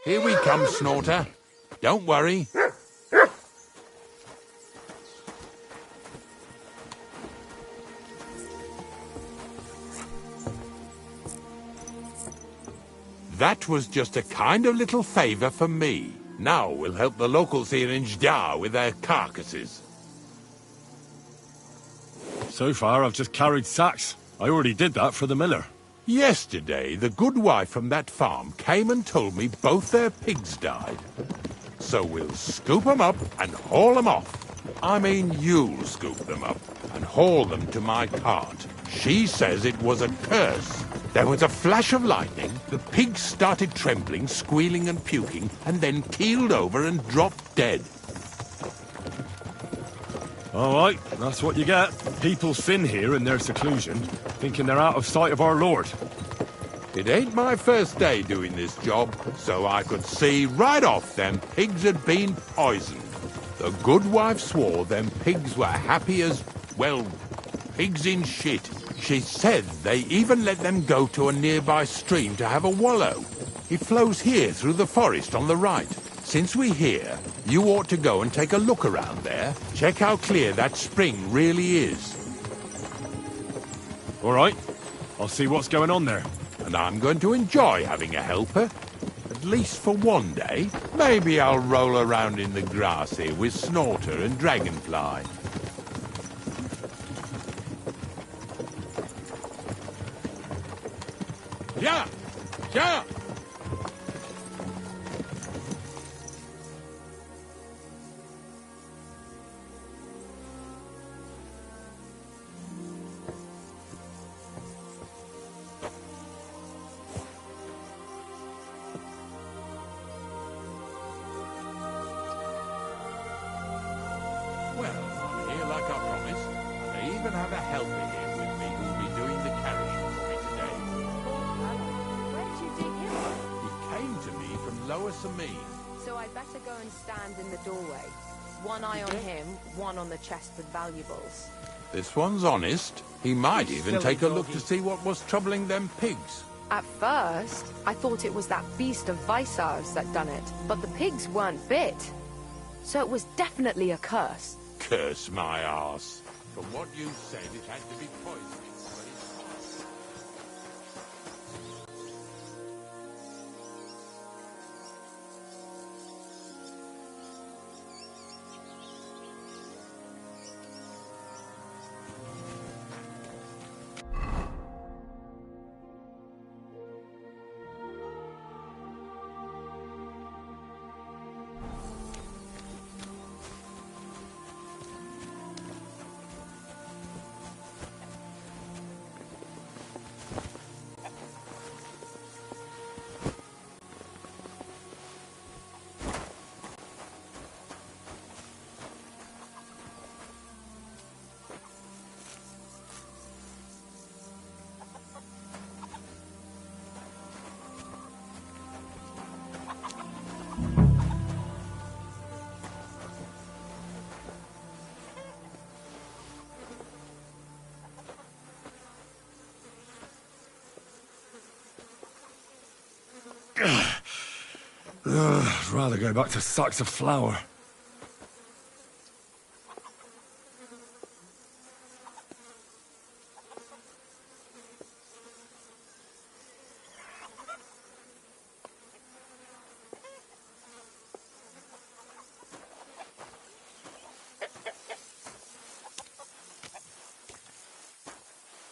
Here we come, Snorter. Don't worry. That was just a kind of little favour for me. Now we'll help the locals here in Jdar with their carcasses. So far, I've just carried sacks. I already did that for the miller. Yesterday, the good wife from that farm came and told me both their pigs died. So we'll scoop them up and haul them off. I mean, you'll scoop them up and haul them to my cart. She says it was a curse. There was a flash of lightning, the pigs started trembling, squealing and puking, and then keeled over and dropped dead. All right, that's what you get. People sin here in their seclusion, thinking they're out of sight of our Lord. It ain't my first day doing this job, so I could see right off them pigs had been poisoned. The good wife swore them pigs were happy as, well, pigs in shit. She said they even let them go to a nearby stream to have a wallow. It flows here through the forest on the right. Since we're here, you ought to go and take a look around there. Check how clear that spring really is. All right, I'll see what's going on there. And I'm going to enjoy having a helper. At least for one day. Maybe I'll roll around in the grass here with Snorter and Dragonfly. Yeah! Yeah! Well, I'm here like I promised, and I even have a helper here with me who'll be doing the carrying for me today. Where did you dig him from? He came to me from Lower Sameen. So I'd better go and stand in the doorway. One eye on him, one on the chest with valuables. This one's honest. He might even take a look to see what was troubling them pigs. At first, I thought it was that beast of Visar's that done it, but the pigs weren't bit. So it was definitely a curse. Curse my arse. From what you said, it had to be poison. But it's not. I'd rather go back to sacks of flour.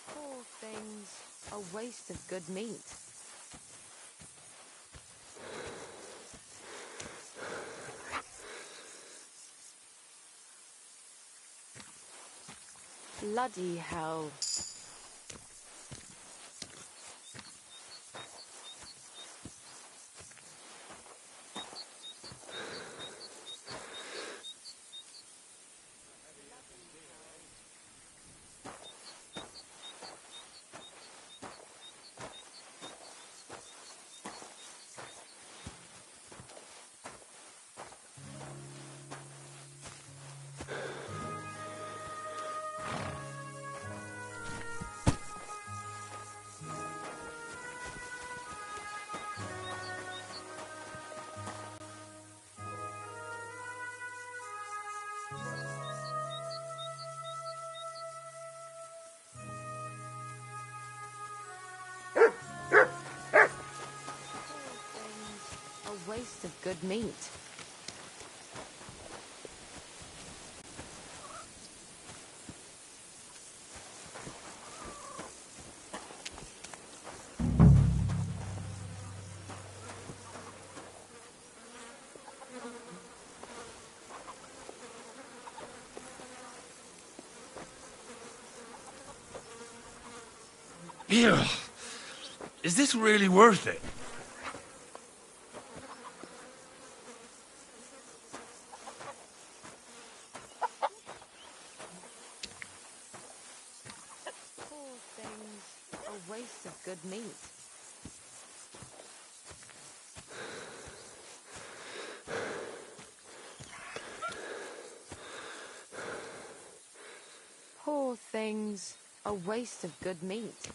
Poor things. A waste of good meat. Bloody hell. A waste of good meat. Ew. Is this really worth it? Poor things. A waste of good meat. Poor things. A waste of good meat.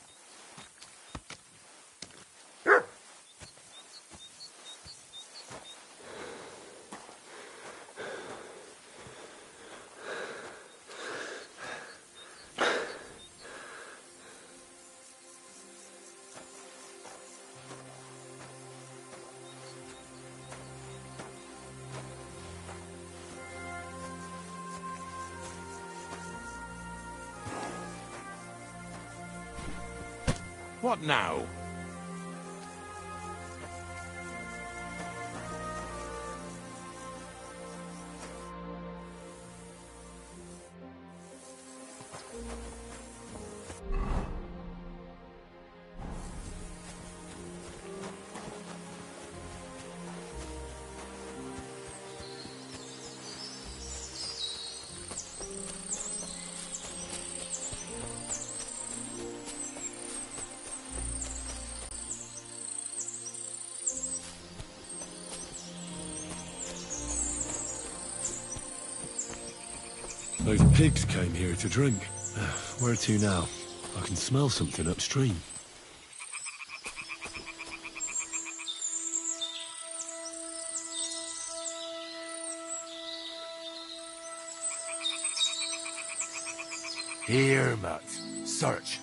What now? Those pigs came here to drink. Where to now? I can smell something upstream. Here, Matt. Search.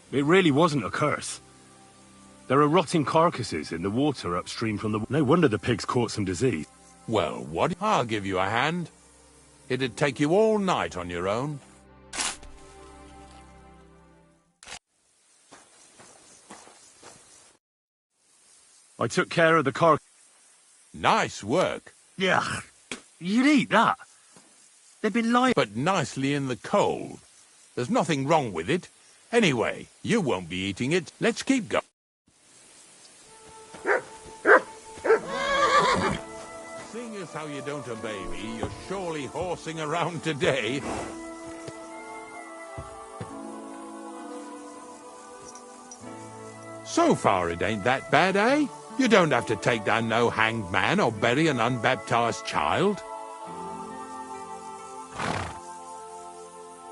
It really wasn't a curse. There are rotting carcasses in the water upstream from the... No wonder the pigs caught some disease. Well, what? I'll give you a hand. It'd take you all night on your own. I took care of the car... Nice work. Yeah, you'd eat that. They've been lying... But nicely in the cold. There's nothing wrong with it. Anyway, you won't be eating it. Let's keep going. Seeing as how you don't obey me, you're surely horsing around today. So far it ain't that bad, eh? You don't have to take down no hanged man or bury an unbaptized child.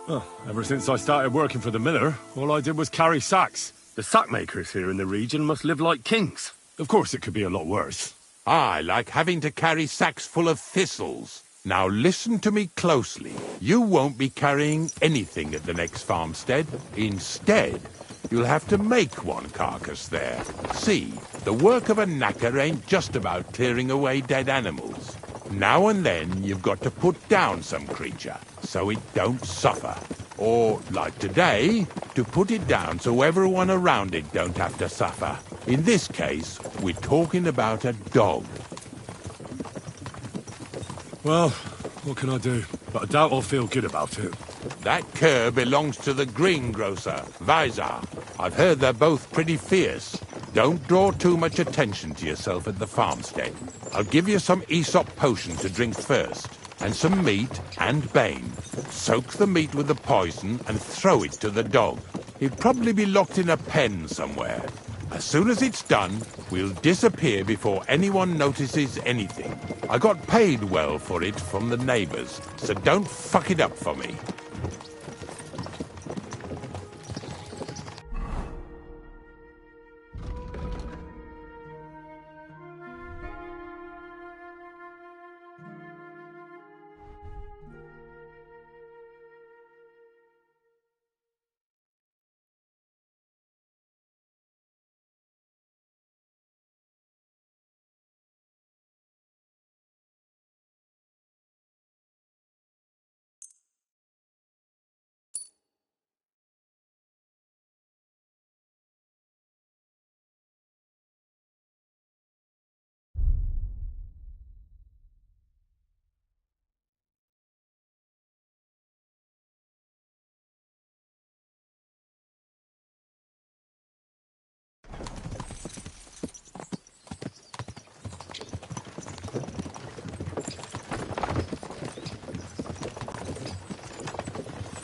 Oh, ever since I started working for the miller, all I did was carry sacks. The sack makers here in the region must live like kings. Of course, it could be a lot worse. I like having to carry sacks full of thistles. Now listen to me closely. You won't be carrying anything at the next farmstead. Instead, you'll have to make one carcass there. See, the work of a knacker ain't just about clearing away dead animals. Now and then, you've got to put down some creature, so it don't suffer. Or, like today, to put it down so everyone around it don't have to suffer. In this case, we're talking about a dog. Well, what can I do? But I doubt I'll feel good about it. That cur belongs to the greengrocer, Visar. I've heard they're both pretty fierce. Don't draw too much attention to yourself at the farmstead. I'll give you some Aesop potion to drink first, and some meat and bane. Soak the meat with the poison and throw it to the dog. He'll probably be locked in a pen somewhere. As soon as it's done, we'll disappear before anyone notices anything. I got paid well for it from the neighbors, so don't fuck it up for me.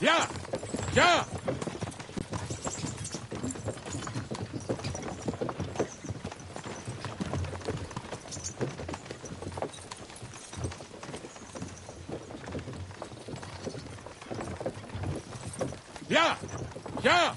Yeah! Yeah! Yeah! Yeah!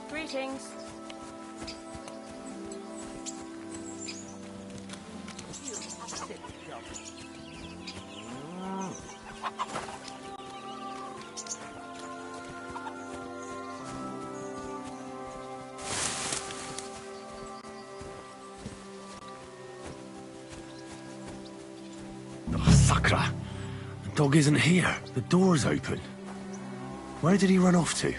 Greetings. Oh, Sakra! The dog isn't here. The door's open. Where did he run off to?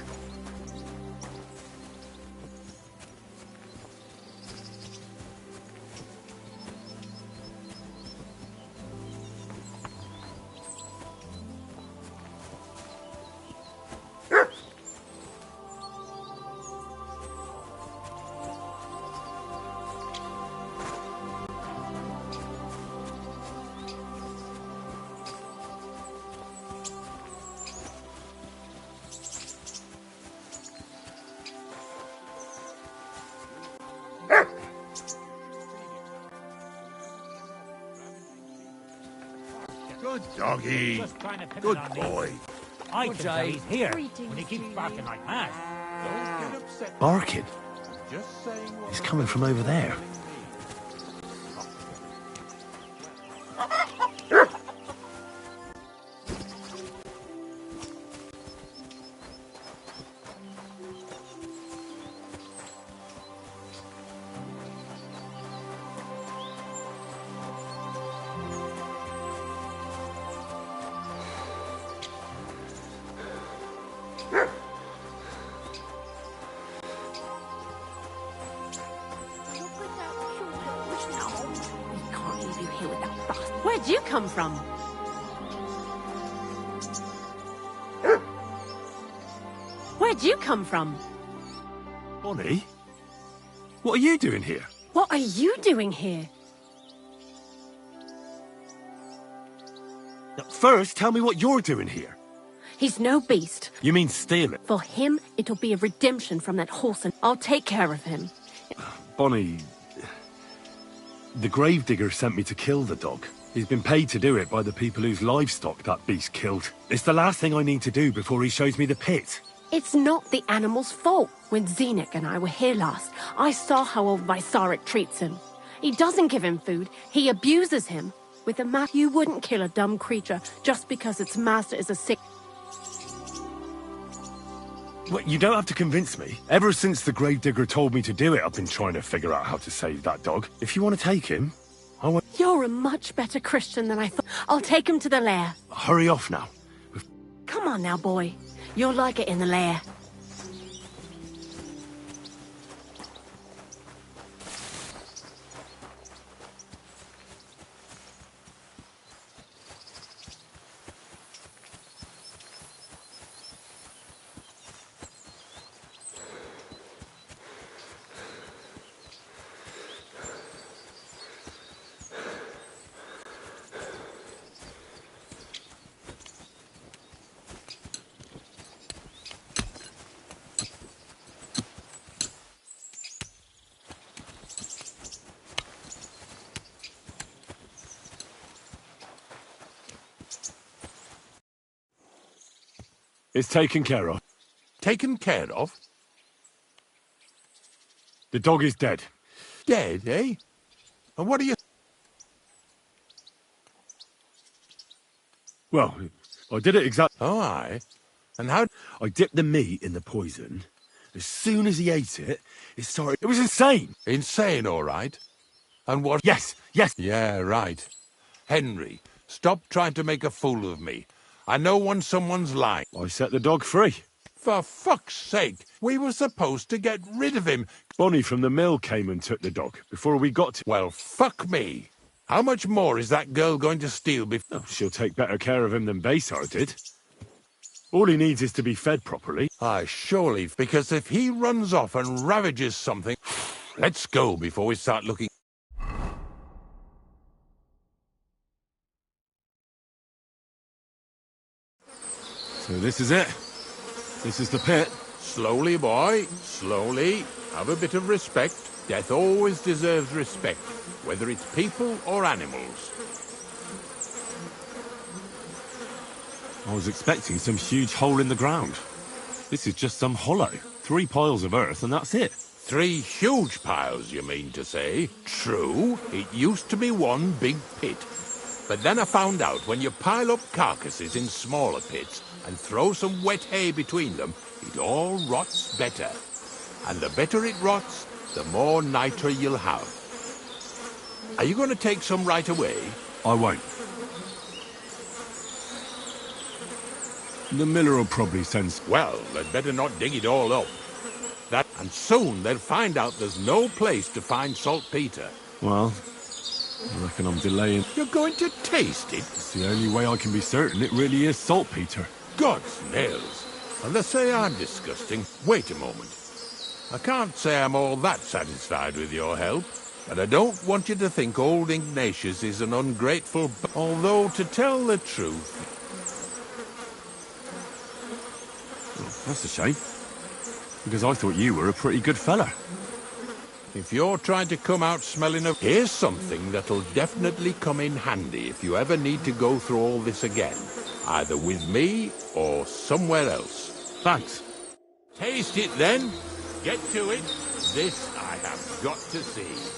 Good doggy. Just trying to pin Good it on me. boy. I can tell he's here Greetings when he keeps to barking you. like mad. Don't get upset. Barking? Just saying what It's coming from over there. Where'd you come from? Where'd you come from? Bonnie? What are you doing here? What are you doing here? First, tell me what you're doing here. He's no beast. You mean steal it? For him, it'll be a redemption from that horse, and I'll take care of him. Bonnie... The gravedigger sent me to kill the dog. He's been paid to do it by the people whose livestock that beast killed. It's the last thing I need to do before he shows me the pit. It's not the animal's fault. When Zenik and I were here last, I saw how old Vysarik treats him. He doesn't give him food, he abuses him. With a map, you wouldn't kill a dumb creature just because its master is a sick... Well, you don't have to convince me. Ever since the gravedigger told me to do it, I've been trying to figure out how to save that dog. If you want to take him, I won't... You're a much better Christian than I thought. I'll take him to the lair. Hurry off now. Come on now, boy. You'll like it in the lair. It's taken care of. Taken care of? The dog is dead. Dead, eh? And what are you... Well, I did it exactly... Oh, aye. And how... I dipped the meat in the poison. As soon as he ate it, it started... It was insane! Insane, all right. And what... Yes, yes! Yeah, right. Henry, stop trying to make a fool of me. I know when someone's lying. I set the dog free. For fuck's sake, we were supposed to get rid of him. Bonnie from the mill came and took the dog before we got to... Well, fuck me. How much more is that girl going to steal before... Oh, she'll take better care of him than Baysar did. All he needs is to be fed properly. Aye, surely, because if he runs off and ravages something... Let's go before we start looking... So this is it. This is the pit. Slowly, boy, slowly. Have a bit of respect. Death always deserves respect, whether it's people or animals. I was expecting some huge hole in the ground. This is just some hollow. 3 piles of earth and that's it. 3 huge piles, you mean to say? True, it used to be one big pit. But then I found out when you pile up carcasses in smaller pits and throw some wet hay between them, it all rots better. And the better it rots, the more nitre you'll have. Are you going to take some right away? I won't. The miller will probably send... Well, they'd better not dig it all up. And soon they'll find out there's no place to find saltpeter. Well, I reckon I'm delaying. You're going to taste it? It's the only way I can be certain it really is saltpeter. God's nails. And they say I'm disgusting. Wait a moment. I can't say I'm all that satisfied with your help, but I don't want you to think old Ignatius is an ungrateful... Although, to tell the truth... Oh, that's a shame. Because I thought you were a pretty good fella. If you're trying to come out smelling of... Here's something that'll definitely come in handy if you ever need to go through all this again. Either with me or somewhere else. Thanks. Taste it then. Get to it. This I have got to see.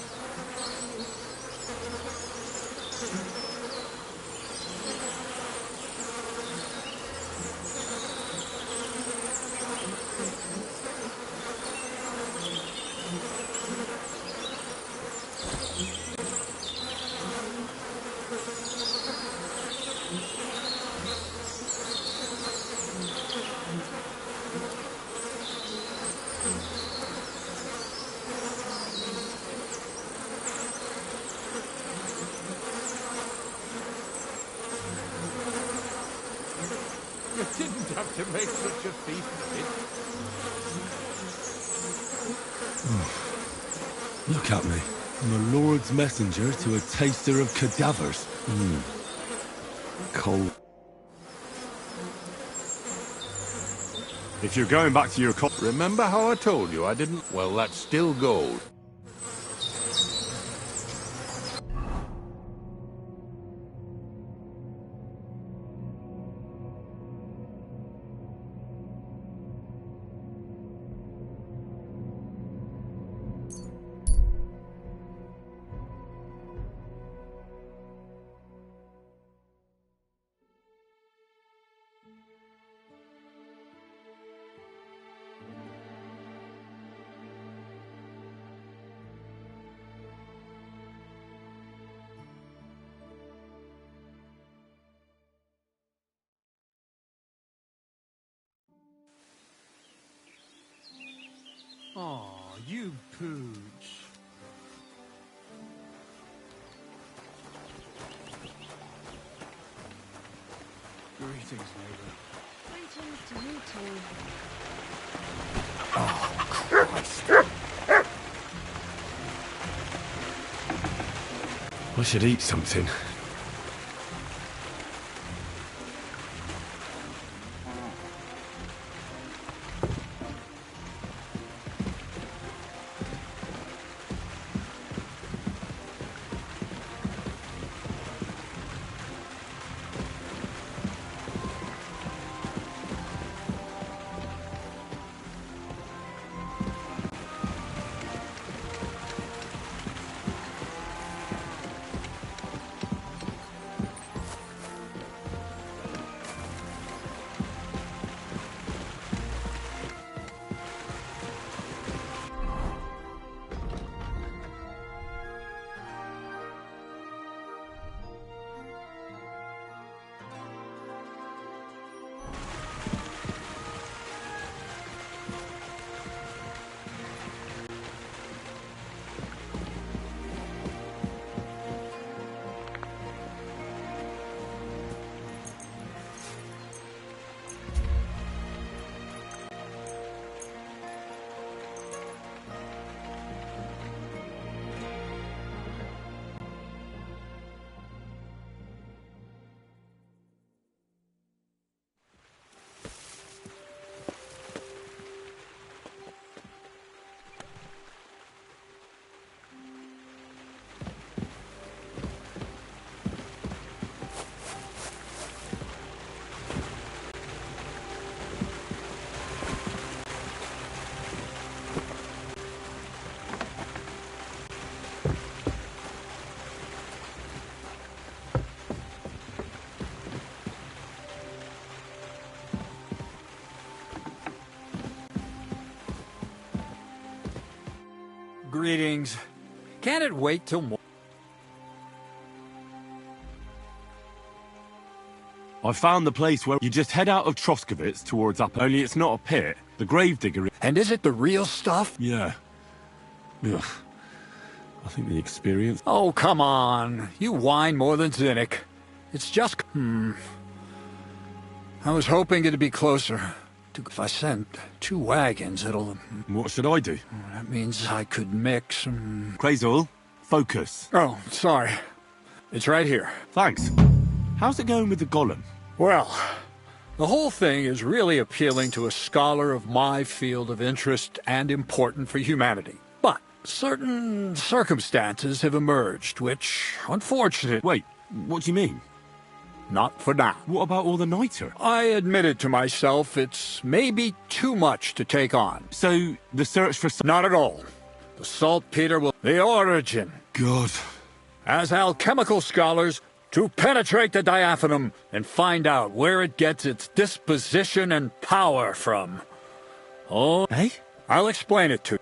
You didn't have to make such a feast of it. Look at me. I'm a Lord's messenger to a taster of cadavers. Cold. If you're going back to your Remember how I told you I didn't? Well, that's still gold. Aw, you pooch. Greetings, neighbor. Greetings to you too. I should eat something. Greetings. Can't it wait till more? I found the place where you just head out of Troskovitz towards up. Only it's not a pit. The gravedigger. And is it the real stuff? Yeah. Ugh. I think the experience. Oh, come on. You whine more than Zinnik. It's just... I was hoping it'd be closer. If I send 2 wagons, it'll... What should I do? That means I could mix... Crazul, focus. Oh, sorry. It's right here. Thanks. How's it going with the golem? Well, the whole thing is really appealing to a scholar of my field of interest and important for humanity. But certain circumstances have emerged, which, unfortunately... Wait, what do you mean? Not for now. What about all the niter? I admitted to myself it's maybe too much to take on. So, the search for... Not at all. The saltpeter will... The origin. God. As alchemical scholars, to penetrate the diaphanum and find out where it gets its disposition and power from. Oh... Hey? I'll explain it to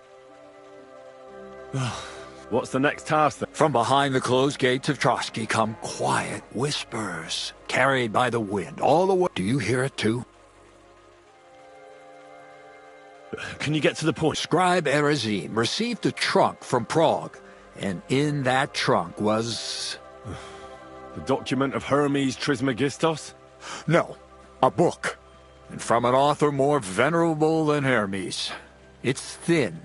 you. What's the next task then? From behind the closed gates of Trotsky come quiet whispers, carried by the wind all the way. Do you hear it too? Can you get to the point? Scribe Erezim received a trunk from Prague, and in that trunk was... The document of Hermes Trismegistos? No, a book. And from an author more venerable than Hermes. It's thin,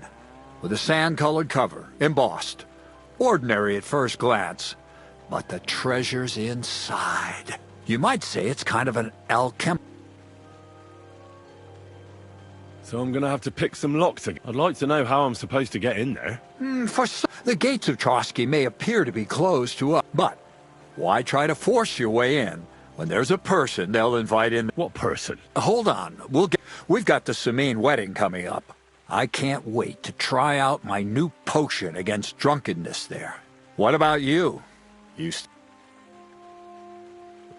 with a sand-colored cover, embossed. Ordinary at first glance, but the treasure's inside. You might say it's kind of an alchem. So I'm gonna have to pick some locks again. I'd like to know how I'm supposed to get in there. The gates of Trotsky may appear to be closed to us, but why try to force your way in when there's a person they'll invite in? What person? Hold on, we've got the Samine wedding coming up. I can't wait to try out my new potion against drunkenness there. What about you?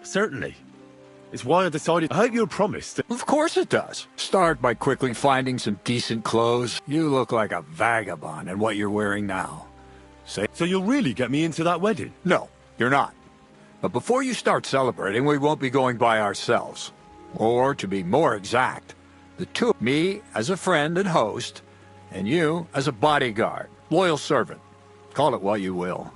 Certainly. It's why I decided. I hope you'll promise that. Of course it does. Start by quickly finding some decent clothes. You look like a vagabond in what you're wearing now. So you'll really get me into that wedding? No, you're not. But before you start celebrating, we won't be going by ourselves. Or, to be more exact, the two, me as a friend and host, and you as a bodyguard, loyal servant. Call it what you will.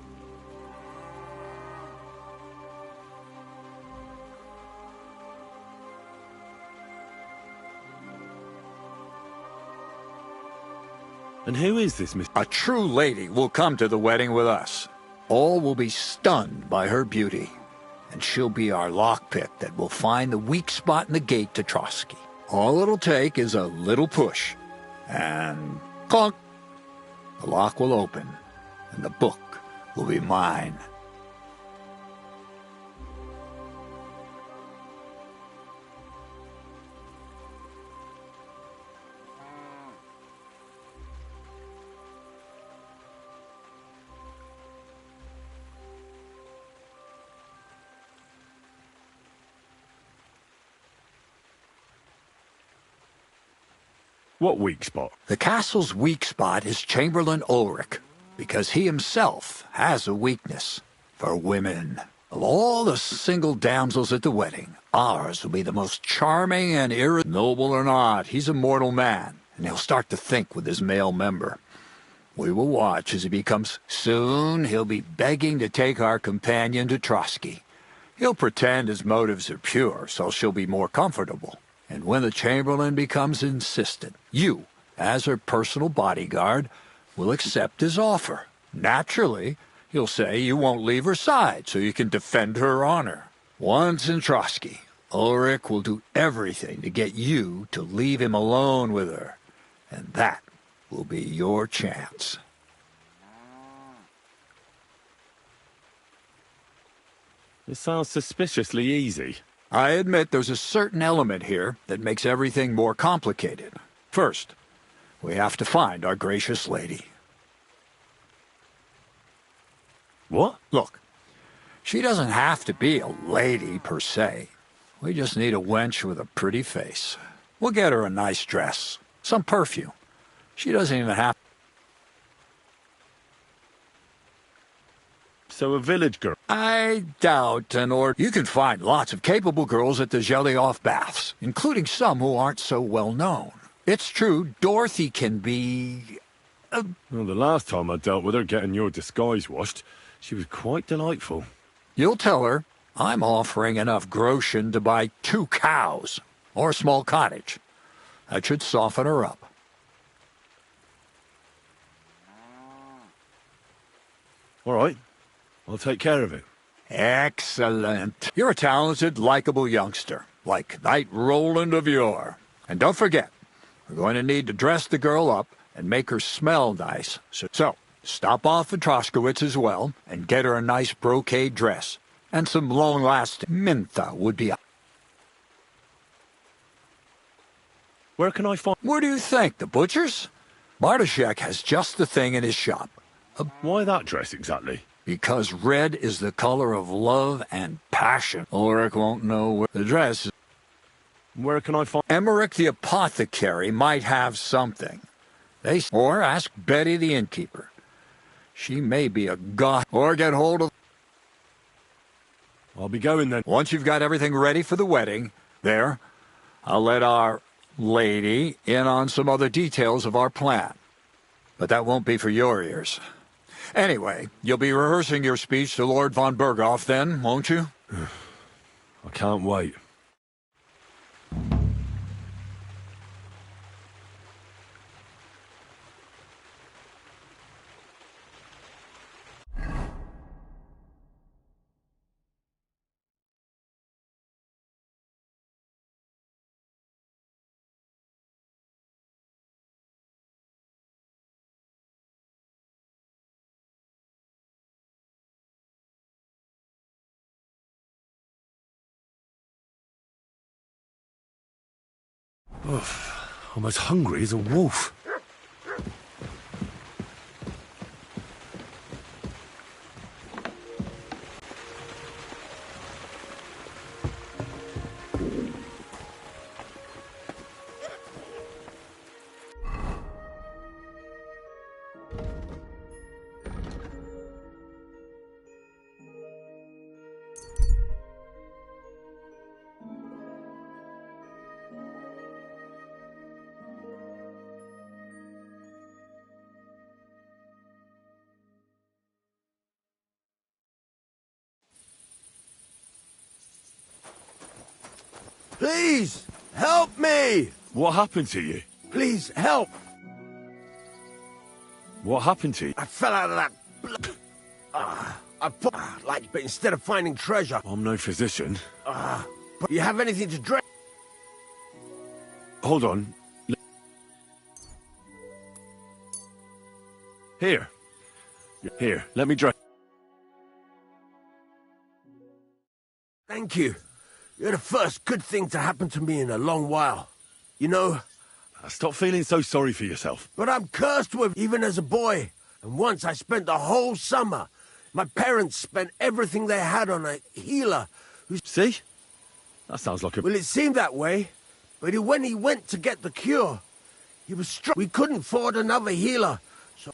And who is this Miss? A true lady will come to the wedding with us. All will be stunned by her beauty, and she'll be our lockpick that will find the weak spot in the gate to Trotsky. All it'll take is a little push, and clunk! The lock will open, and the book will be mine. What weak spot? The castle's weak spot is Chamberlain Ulrich, because he himself has a weakness for women. Of all the single damsels at the wedding, ours will be the most charming and noble or not. He's a mortal man, and he'll start to think with his male member. We will watch as he becomes. Soon he'll be begging to take our companion to Trotsky. He'll pretend his motives are pure, so she'll be more comfortable. And when the Chamberlain becomes insistent, you, as her personal bodyguard, will accept his offer. Naturally, he'll say you won't leave her side so you can defend her honor. Once in Trotsky, Ulrich will do everything to get you to leave him alone with her. And that will be your chance. It sounds suspiciously easy. I admit there's a certain element here that makes everything more complicated. First, we have to find our gracious lady. What? Look, she doesn't have to be a lady per se. We just need a wench with a pretty face. We'll get her a nice dress, some perfume. She doesn't even have... So a village girl? I doubt you can find lots of capable girls at the Gelioff baths, including some who aren't so well known. It's true, Dorothy can be... Well, the last time I dealt with her getting your disguise washed, she was quite delightful. You'll tell her I'm offering enough groschen to buy 2 cows, or a small cottage. That should soften her up. All right. I'll take care of it. Excellent. You're a talented, likable youngster, like Knight Roland of yore. And don't forget, we're going to need to dress the girl up and make her smell nice. So stop off at Troskowitz as well, and get her a nice brocade dress. And some long-lasting mintha would be... Where can I find... Where do you think? The butcher's? Bartoszek has just the thing in his shop. Why that dress exactly? Because red is the color of love and passion. Ulrich won't know where the dress is. Where can I find... Emmerich the apothecary might have something. Or ask Betty the innkeeper. She may be a god. Or get hold of... I'll be going then. Once you've got everything ready for the wedding, I'll let our lady in on some other details of our plan. But that won't be for your ears. Anyway, you'll be rehearsing your speech to Lord von Berghoff then, won't you? I can't wait. I'm as hungry as a wolf. Please, help me! What happened to you? Please, help! What happened to you? I fell out of that... but instead of finding treasure... I'm no physician. But you have anything to drink? Hold on. Here. Here, let me drink. Thank you. You're the first good thing to happen to me in a long while. You know... Stop feeling so sorry for yourself. But I'm cursed with, even as a boy. And once I spent the whole summer. My parents spent everything they had on a healer who... See? That sounds like a... Well, it seemed that way. But when he went to get the cure, he was struck. We couldn't afford another healer. So...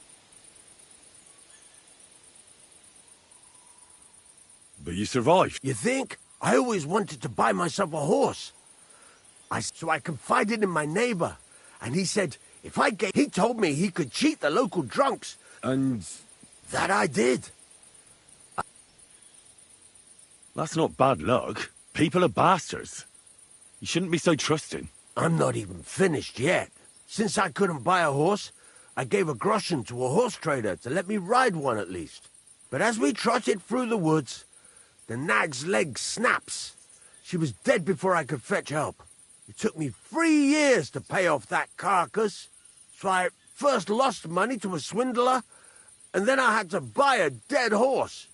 But you survived. You think? I always wanted to buy myself a horse. So I confided in my neighbor. And he said, if I gave... He told me he could cheat the local drunks. And... That I did. That's not bad luck. People are bastards. You shouldn't be so trusting. I'm not even finished yet. Since I couldn't buy a horse, I gave a groschen to a horse trader to let me ride one at least. But as we trotted through the woods, the nag's leg snaps. She was dead before I could fetch help. It took me 3 years to pay off that carcass. So I first lost money to a swindler, and then I had to buy a dead horse.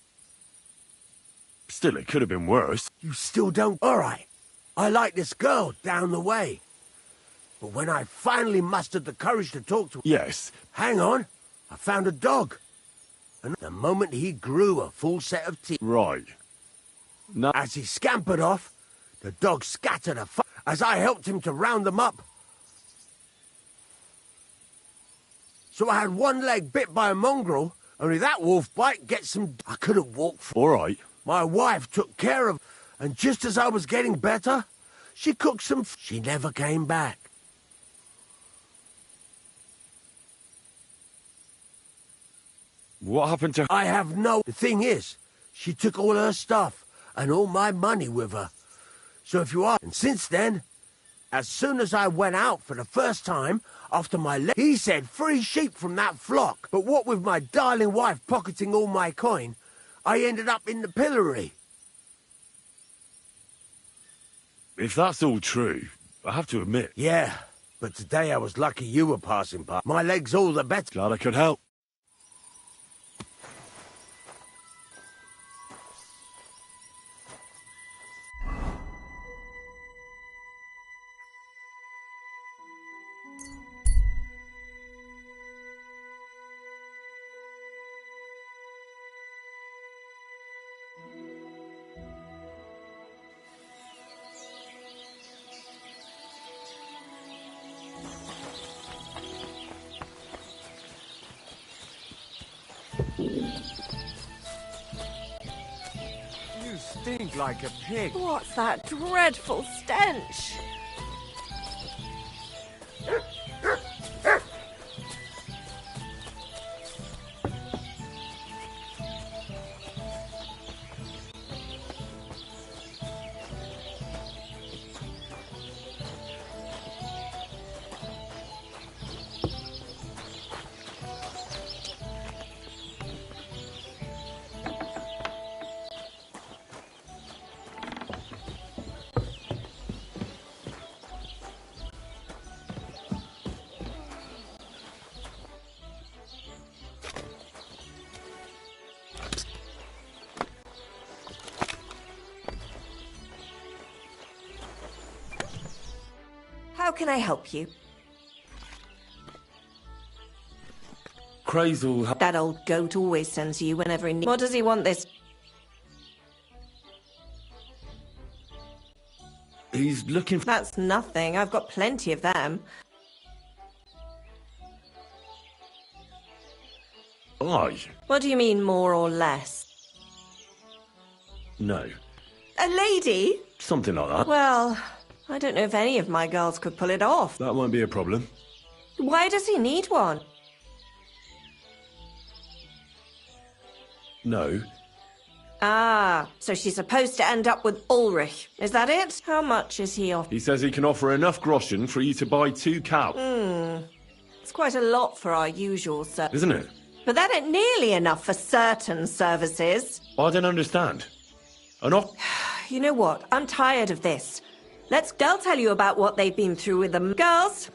Still, it could have been worse. You still don't... All right. I like this girl down the way. But when I finally mustered the courage to talk to her... Yes. Hang on. I found a dog. And the moment he grew a full set of teeth... Right. No. As he scampered off, the dog scattered a as I helped him to round them up. So I had one leg bit by a mongrel, only that wolf bite gets him... I couldn't walk... All right. My wife took care of... And just as I was getting better, she cooked some... She never came back. What happened to her? I have no... The thing is, she took all her stuff and all my money with her. So if you are... And since then, as soon as I went out for the first time, after my leg... He said 3 sheep from that flock. But what with my darling wife pocketing all my coin, I ended up in the pillory. If that's all true, I have to admit... Yeah, but today I was lucky you were passing by. My leg's all the better. Glad I could help. You stink like a pig. What's that dreadful stench? can I help you? Crazel... That old goat always sends you whenever he needs... What does he want this? He's looking for... That's nothing. I've got plenty of them. Aye. What do you mean, more or less? No. A lady? Something like that. Well, I don't know if any of my girls could pull it off. That won't be a problem. Why does he need one? No. Ah, so she's supposed to end up with Ulrich. Is that it? How much is he off? He says he can offer enough groschen for you to buy 2 cows. It's quite a lot for our usual service. Isn't it? But that ain't nearly enough for certain services. I don't understand. You know what? I'm tired of this. I'll tell you about what they've been through with them. Girls?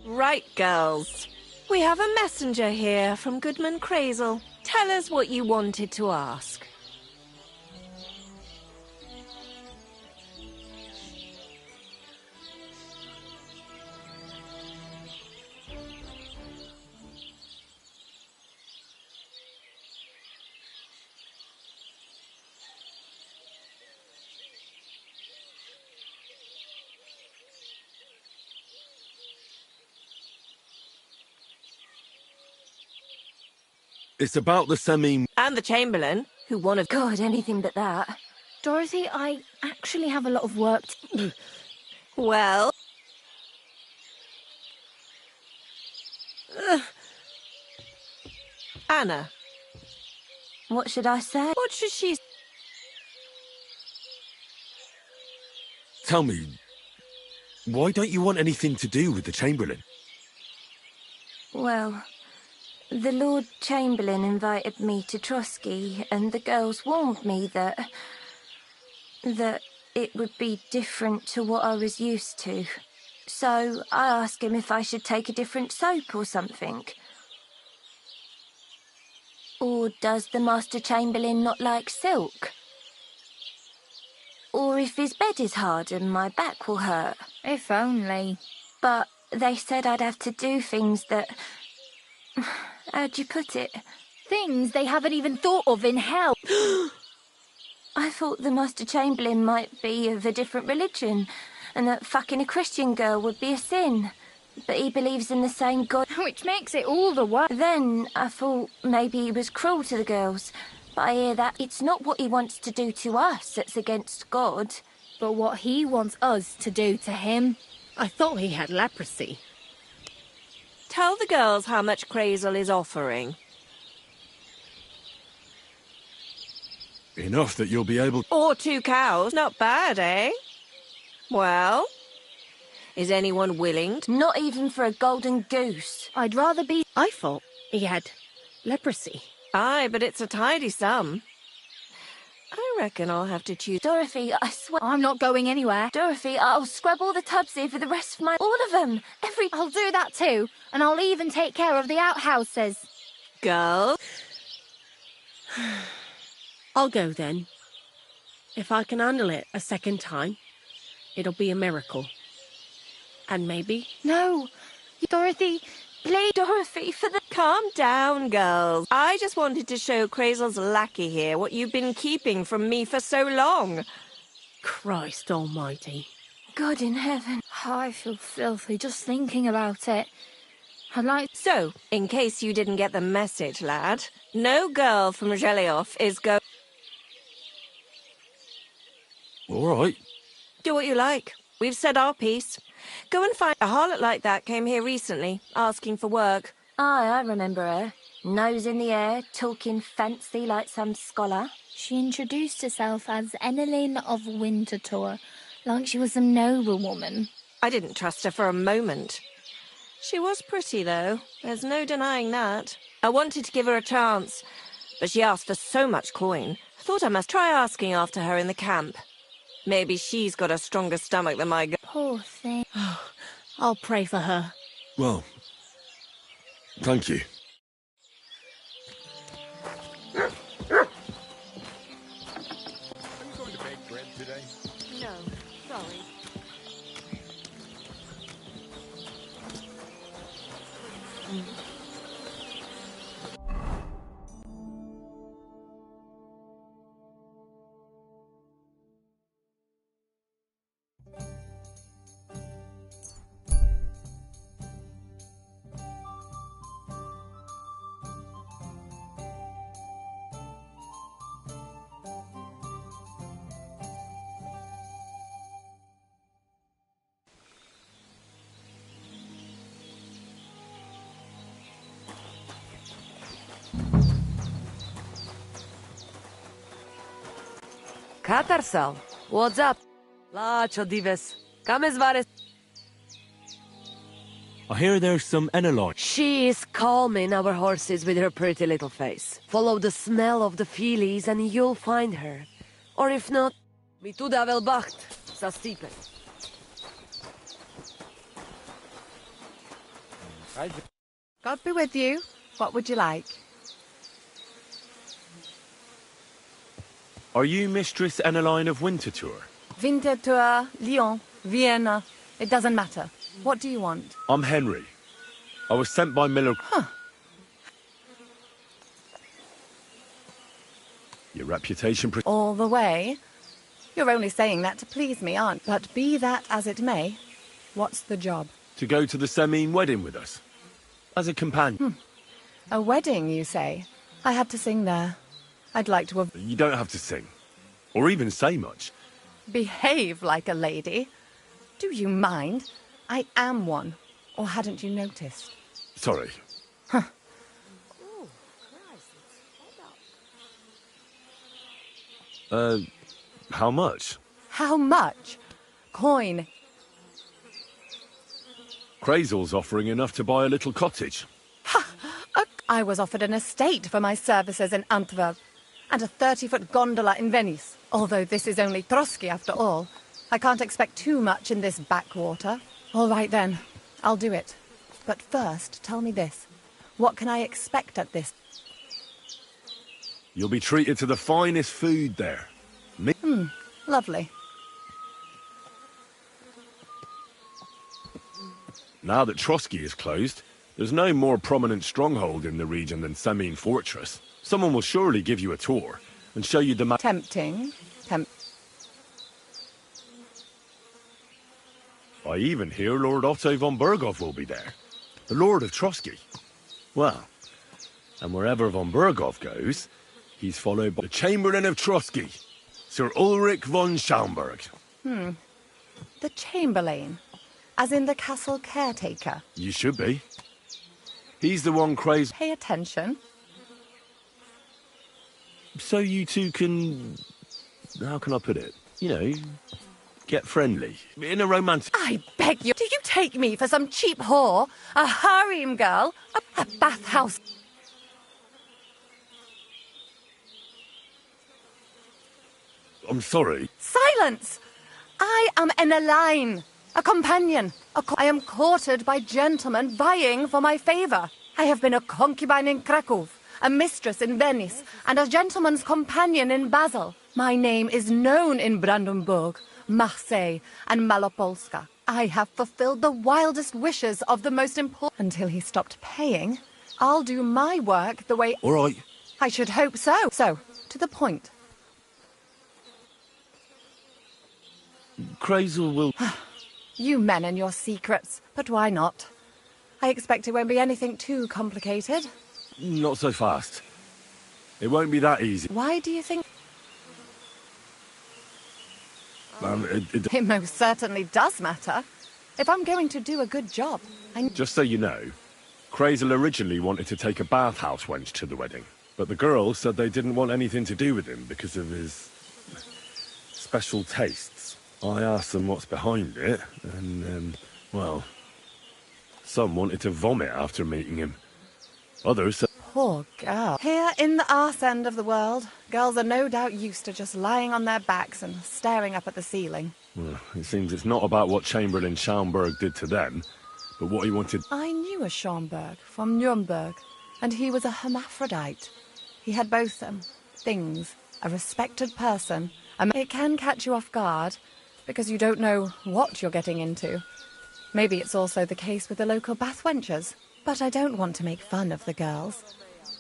Right, girls. We have a messenger here from Goodman Crazel. Tell us what you wanted to ask. It's about the semi... And the Chamberlain, who wanted... God, anything but that. Dorothy, I actually have a lot of work to... Well... Anna. What should I say? What should she... Tell me, why don't you want anything to do with the Chamberlain? Well, the Lord Chamberlain invited me to Trotsky, and the girls warned me that it would be different to what I was used to. So I asked him if I should take a different soap or something. Or does the Master Chamberlain not like silk? Or if his bed is hard and my back will hurt. If only. But they said I'd have to do things that... How'd you put it? Things they haven't even thought of in hell. I thought the Master Chamberlain might be of a different religion, and that fucking a Christian girl would be a sin. But he believes in the same God. Which makes it all the worse. Then I thought maybe he was cruel to the girls. But I hear that it's not what he wants to do to us that's against God. But what he wants us to do to him. I thought he had leprosy. Tell the girls how much Crazel is offering. Enough that you'll be able... Or 2 cows. Not bad, eh? Well, is anyone willing to... Not even for a golden goose. I'd rather be... I thought he had leprosy. Aye, but it's a tidy sum. I reckon I'll have to choose... Dorothy, I swear... I'm not going anywhere. Dorothy, I'll scrub all the tubs here for the rest of my... All of them! I'll do that too, and I'll even take care of the outhouses. Girls? I'll go then. If I can handle it a second time, it'll be a miracle. And maybe... No, Dorothy, please. Dorothy, for the... Calm down, girls. I just wanted to show Crazel's lackey here what you've been keeping from me for so long. Christ almighty. God in heaven. I feel filthy just thinking about it. I'd like... So, in case you didn't get the message, lad, no girl from Zhelioff is All right. Do what you like. We've said our piece. Go and find... A harlot like that came here recently, asking for work. Aye, I remember her. Nose in the air, talking fancy like some scholar. She introduced herself as Enelin of Winterthur, like she was a noblewoman. I didn't trust her for a moment. She was pretty, though. There's no denying that. I wanted to give her a chance, but she asked for so much coin. I thought I must try asking after her in the camp. Maybe she's got a stronger stomach than my... Poor thing. I'll pray for her. Well, thank you. Are you going to bake bread today? No, sorry. Katarsal, what's up? Lacho dives. Come zvares. I hear there's some Eneline. She is calming our horses with her pretty little face. Follow the smell of the feelies and you'll find her. Or if not, mi tu da vel bacht, sa stipe. God be with you. What would you like? Are you Mistress Eneline of Winterthur? Winterthur, Lyon, Vienna. It doesn't matter. What do you want? I'm Henry. I was sent by Miller... Huh. Your reputation... All the way? You're only saying that to please me, aren't you? But be that as it may, what's the job? To go to the Semine wedding with us. As a companion. A wedding, you say? I had to sing there. I'd like to have... You don't have to sing. Or even say much. Behave like a lady. Do you mind? I am one. Or hadn't you noticed? Sorry. Huh. How much? How much? Coin. Crazel's offering enough to buy a little cottage. Ha! I was offered an estate for my services in Antwerp, and a 30-foot gondola in Venice. Although this is only Trotsky after all, I can't expect too much in this backwater. All right then, I'll do it. But first, tell me this. What can I expect at this? You'll be treated to the finest food there. Lovely. Now that Trotsky is closed, there's no more prominent stronghold in the region than Semine Fortress. Someone will surely give you a tour and show you the Tempting. I even hear Lord Otto von Berghoff will be there, the Lord of Trotsky. Well, and wherever von Berghoff goes, he's followed by the Chamberlain of Trotsky, Sir Ulrich von Schaumburg. The Chamberlain, as in the castle caretaker. You should be. He's the one crazy. Pay attention. So you two can... How can I put it? You know, get friendly. In a romantic... I beg you, do you take me for some cheap whore? A harem girl? A bathhouse? I'm sorry. Silence! I am Eneline, a companion. I am courted by gentlemen vying for my favour. I have been a concubine in Krakow, a mistress in Venice, and a gentleman's companion in Basel. My name is known in Brandenburg, Marseille, and Malopolska. I have fulfilled the wildest wishes of the most important... Until he stopped paying, I'll do my work the way... All right. I should hope so. So, to the point. Crazel will... You men and your secrets, but why not? I expect it won't be anything too complicated. Not so fast. It won't be that easy. Why do you think... It It most certainly does matter. If I'm going to do a good job, Just so you know, Crazel originally wanted to take a bathhouse wench to the wedding, but the girls said they didn't want anything to do with him because of his special tastes. I asked them what's behind it, and, well, some wanted to vomit after meeting him. Others said... Poor girl. Here in the arse end of the world, girls are no doubt used to just lying on their backs and staring up at the ceiling. Well, it seems it's not about what Chamberlain Schaumburg did to them, but what he wanted... I knew a Schaumburg from Nuremberg, and he was a hermaphrodite. He had both, things. A respected person. It can catch you off guard, because you don't know what you're getting into. Maybe it's also the case with the local bathwenchers. But I don't want to make fun of the girls.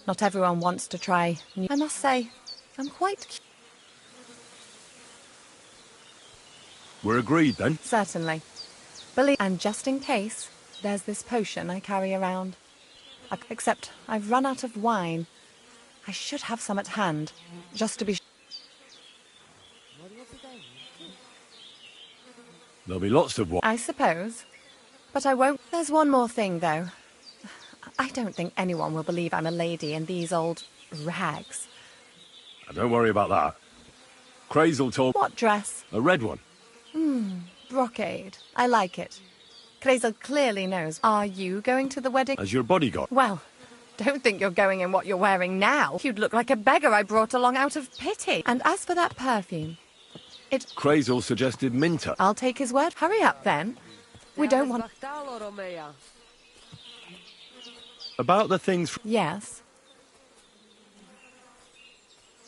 Not everyone wants to try new... I must say, I'm quite... We're agreed, then? Certainly. And just in case, there's this potion I carry around. Except I've run out of wine. I should have some at hand, just to be... There'll be lots of wine. I suppose. But I won't... There's one more thing, though. I don't think anyone will believe I'm a lady in these old rags. Don't worry about that. Crazel told... What dress? A red one. Brocade. I like it. Krazel clearly knows. Are you going to the wedding? As your bodyguard. Well, don't think you're going in what you're wearing now. You'd look like a beggar I brought along out of pity. And as for that perfume, Crazel suggested Minter. I'll take his word. Hurry up, then. We don't want... About the things... Yes.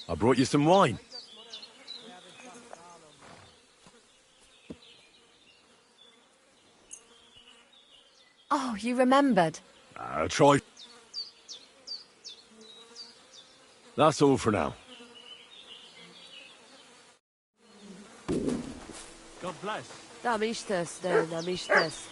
I brought you some wine. Oh, you remembered. Try... That's all for now. God bless. Namishtes, then, namishtes.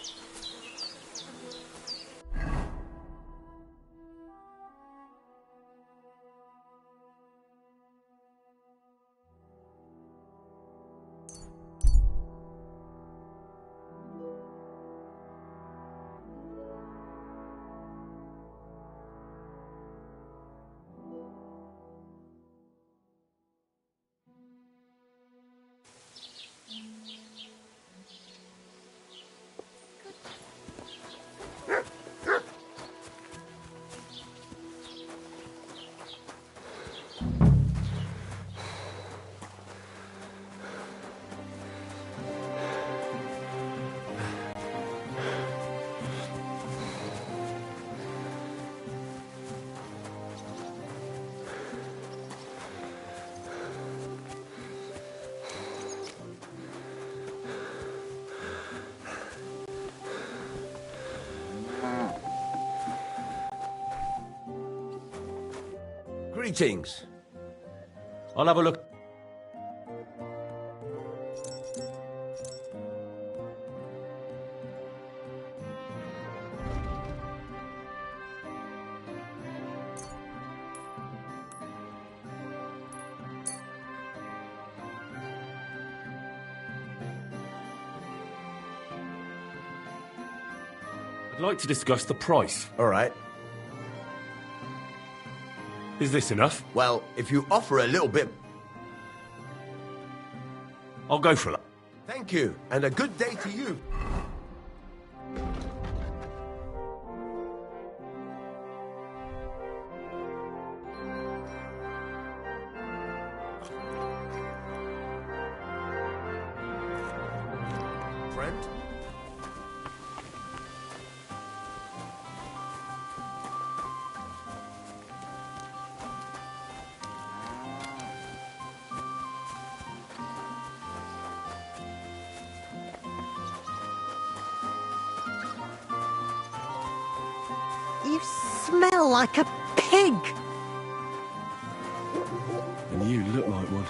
Greetings. I'll have a look. I'd like to discuss the price. All right. Is this enough? Well, if you offer a little bit... I'll go for it. Thank you, and a good day to you. Friend? You smell like a pig. And you look like one.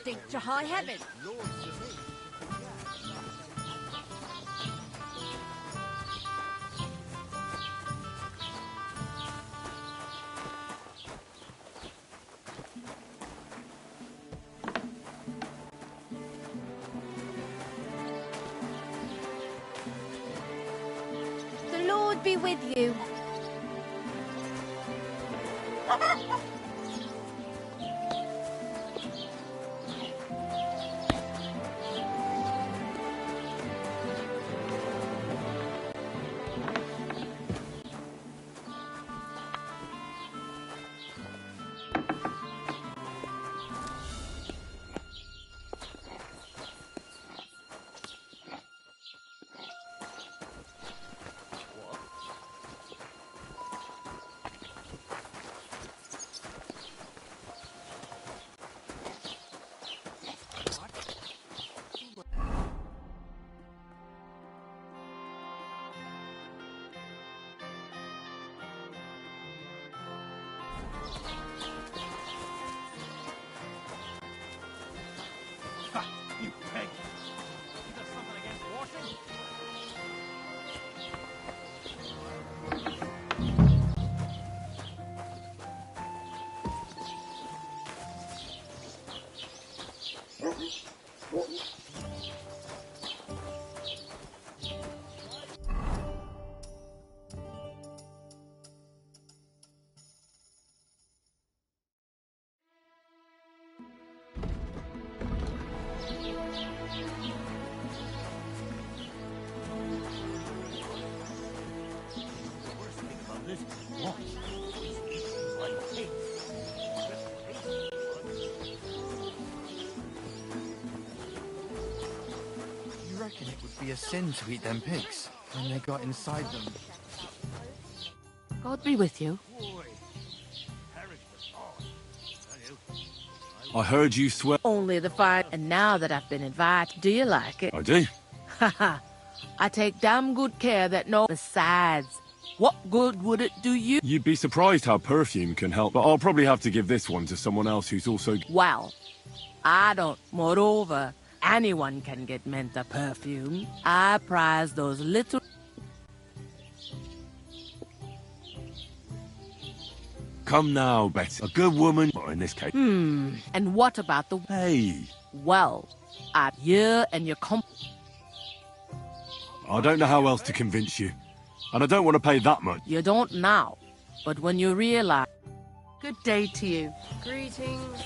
Stink to high heaven. The Lord be with you. You pig! You got something against washing? be a sin to eat them pigs when they got inside them. God be with you. I heard you swear. Only the fire. And now that I've been invited, do you like it? I do. Haha. I take damn good care that no. Besides, what good would it do you? You'd be surprised how perfume can help, but I'll probably have to give this one to someone else who's also... Well, I don't. Moreover, anyone can get Menta perfume. I prize those little... Come now, Betty. A good woman, or in this case... And what about the... Hey. Well, I'm here and you're I don't know how else to convince you. And I don't want to pay that much. You don't now, but when you realize... Good day to you. Greetings.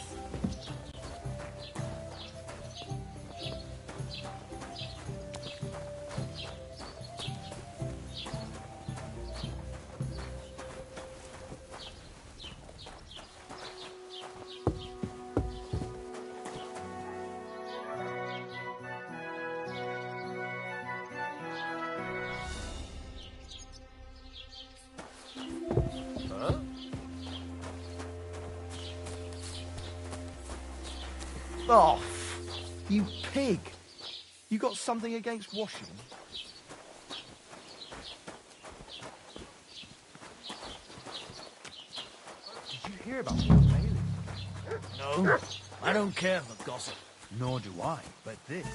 Oh, you pig! You got something against washing? Did you hear about Lord Bailey? No, I don't care for gossip. Nor do I, but this...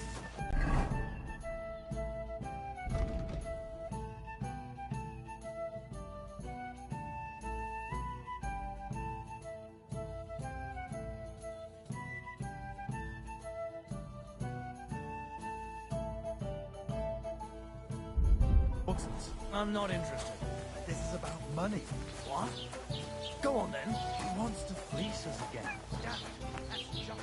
I'm not interested. This is about money. What? Go on then. He wants to fleece us again. Damn it, that's just wrong.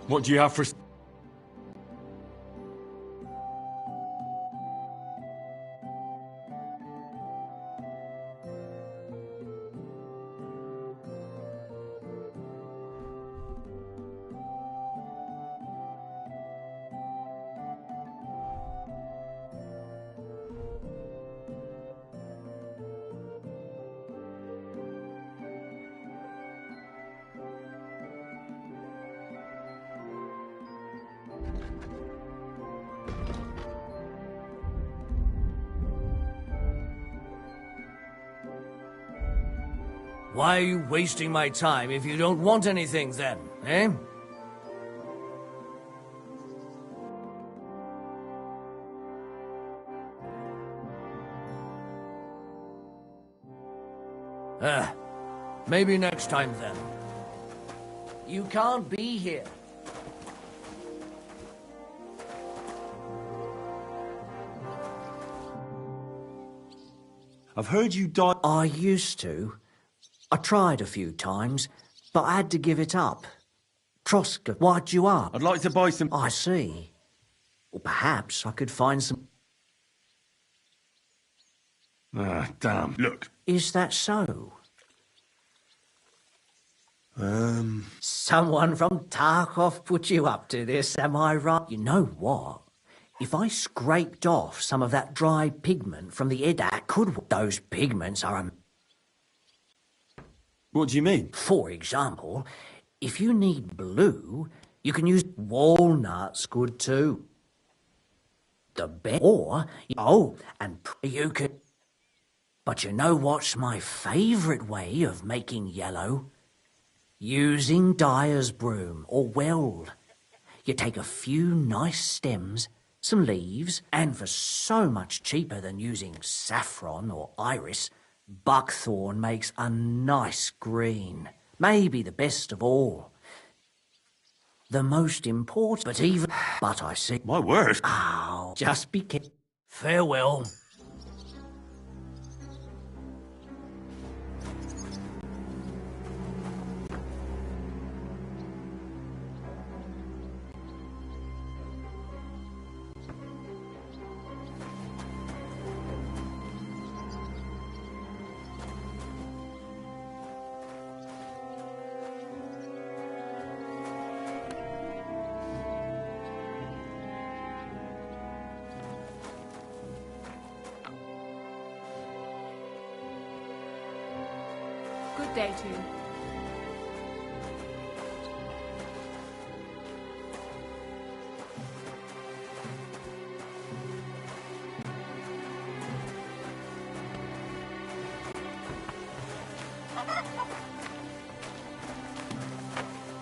What do you have for... Why are you wasting my time if you don't want anything then, eh? Maybe next time then. You can't be here. I've heard you die... I used to. I tried a few times, but I had to give it up. Troska wired you up. I'd like to buy some... I see. Well, perhaps I could find some... Ah, damn. Look. Is that so? Someone from Tarkov put you up to this, am I right? You know what? If I scraped off some of that dry pigment from the head, I could... Those pigments are... What do you mean? For example, if you need blue, you can use walnuts good too. The best... Or... Oh, and you could... But you know what's my favourite way of making yellow? Using dyer's broom or weld. You take a few nice stems, some leaves, and for so much cheaper than using saffron or iris, buckthorn makes a nice green. Maybe the best of all. The most important, but even... But I see... My word. Oh, just be careful. Farewell. day 2.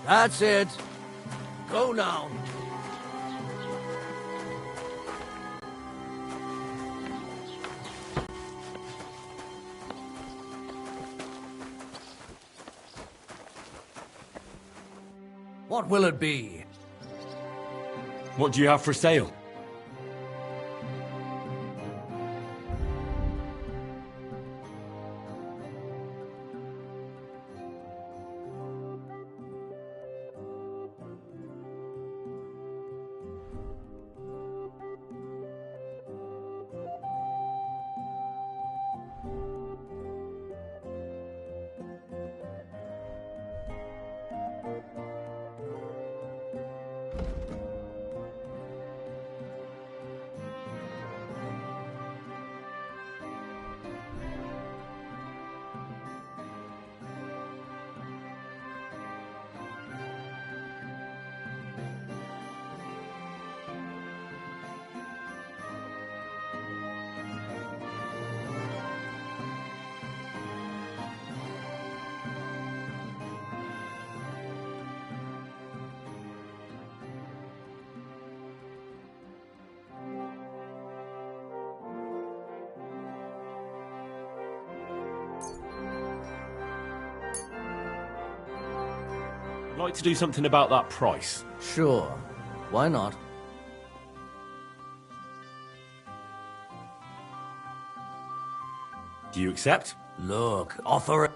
That's it. Go now. What will it be? What do you have for sale? I'd like to do something about that price. Sure. Why not? Do you accept? Look, offer it.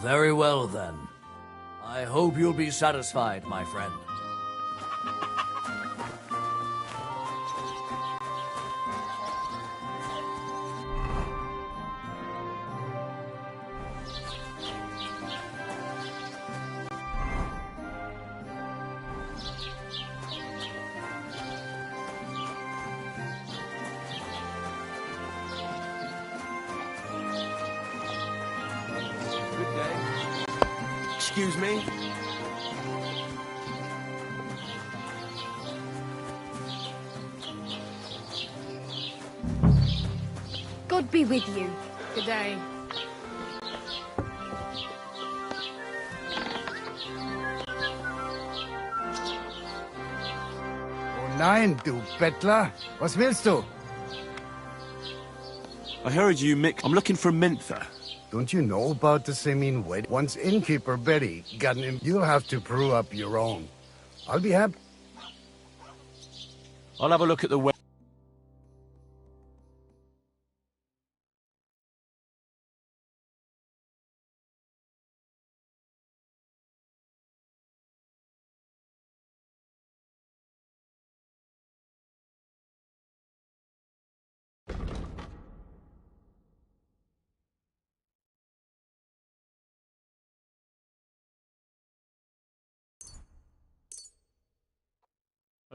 Very well, then. I hope you'll be satisfied, my friend. Excuse me? God be with you. Good day. Oh nein, du Bettler. Was willst du? I heard you, Mick. I'm looking for Mintha. Don't you know about the Semin wedding? Once innkeeper Betty got him, you'll have to brew up your own. I'll be happy. I'll have a look at the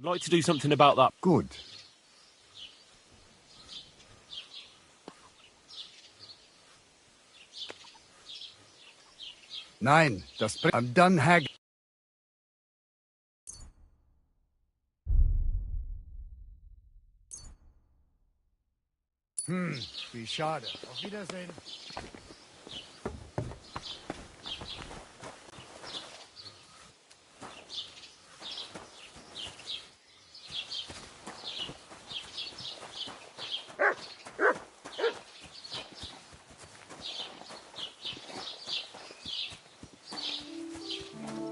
I'd like to do something about that. Good. Nein, I'm done hag. Wie schade. Auf Wiedersehen.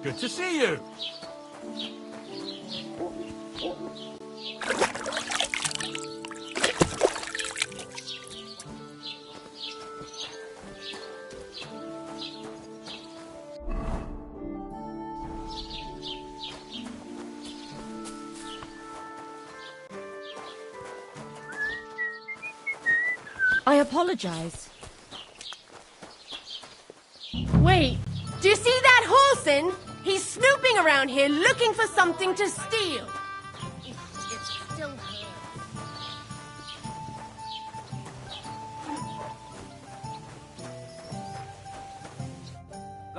Good to see you. I apologize. Wait, do you see that horse? He's snooping around here looking for something to steal. It's still her.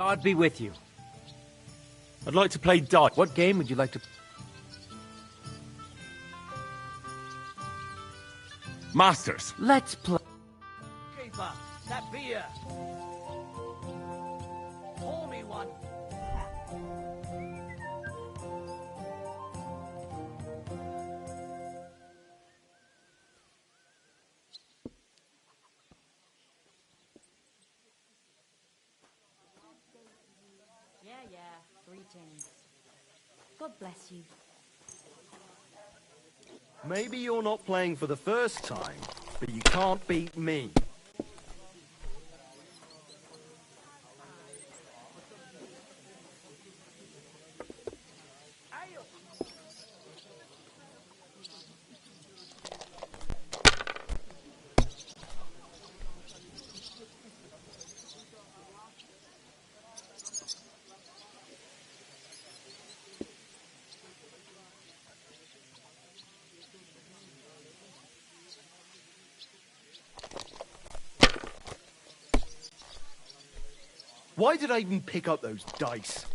God be with you. I'd like to play dice. What game would you like to... Masters. Let's play... Keeper, that beer. Pour me one. Yeah, greetings. God bless you. Maybe you're not playing for the first time, but you can't beat me. Why did I even pick up those dice?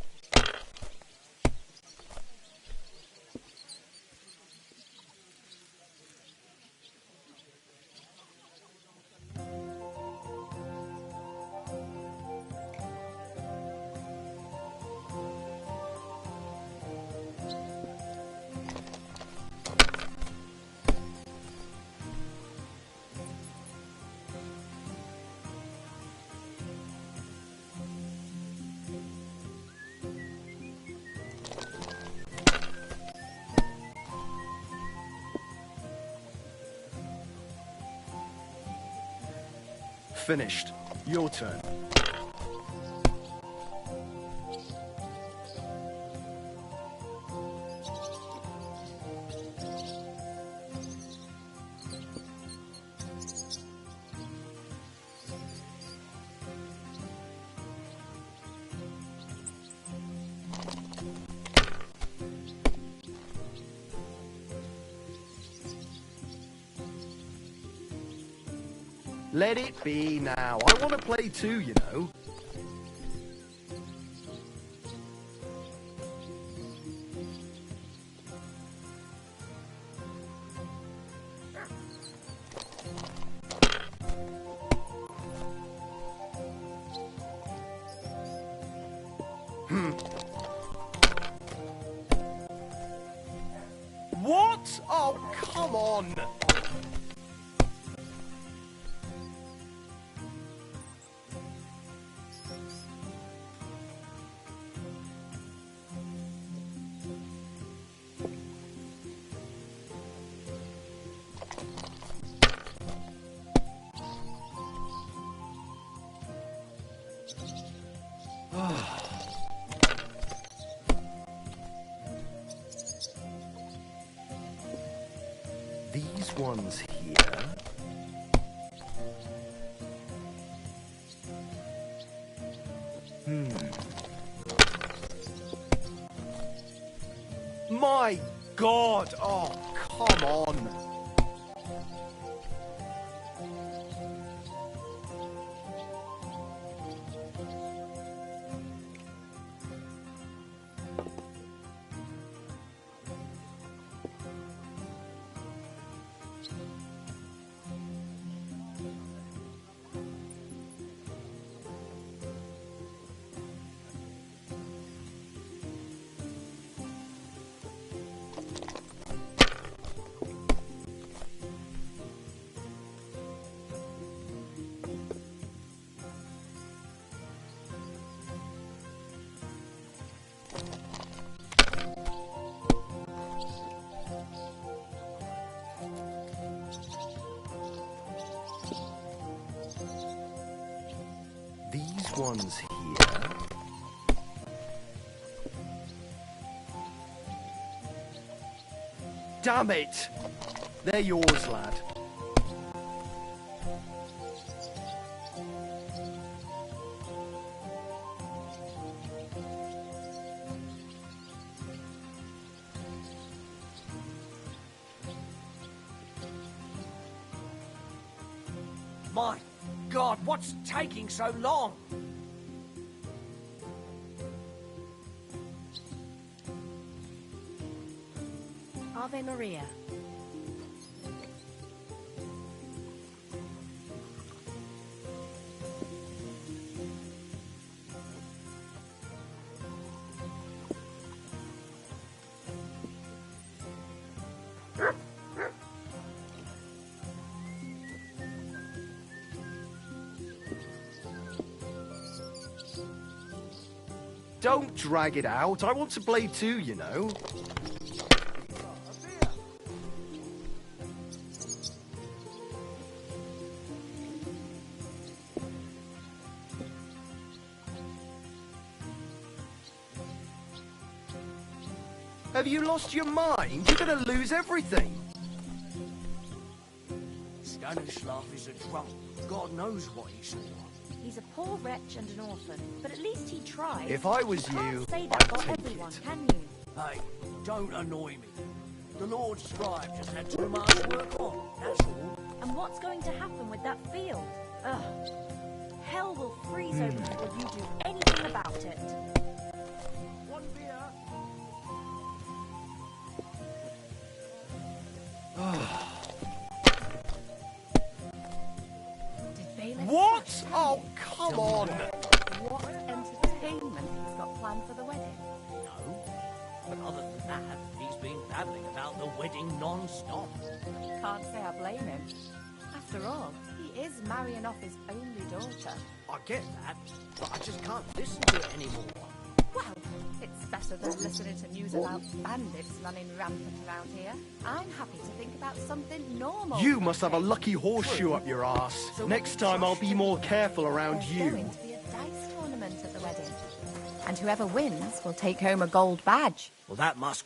Finished. Your turn. Let it be now. I want to play too, you know. What? Oh, come on. These ones here. My God! Oh, come on! These ones here. Damn it! They're yours, lad. My God, what's taking so long? Ave Maria. Don't drag it out. I want to play too, you know. Have you lost your mind? You're gonna lose everything. Stanislav is a drunk. God knows what he saw. He's a poor wretch and an orphan, but at least he tried. If I was you you, can't say I'd that about take everyone, it. can you? Hey, don't annoy me. The Lord's scribe just had too much work on, that's all. And what's going to happen with that field? Ugh. Hell will freeze over before you do anything about it. One beer. What? Oh, come on! What entertainment he's got planned for the wedding? No. But other than that, he's been babbling about the wedding non-stop. Can't say I blame him. After all, he is marrying off his only daughter. I get that, but I just can't listen to it anymore. Well, it's better than listening to news about bandits running rampant around here. I'm happy to think about something normal. You must have a lucky horseshoe up your ass. Next time I'll be more careful around There's you. going to be a dice tournament at the wedding. And whoever wins will take home a gold badge. Well, that must...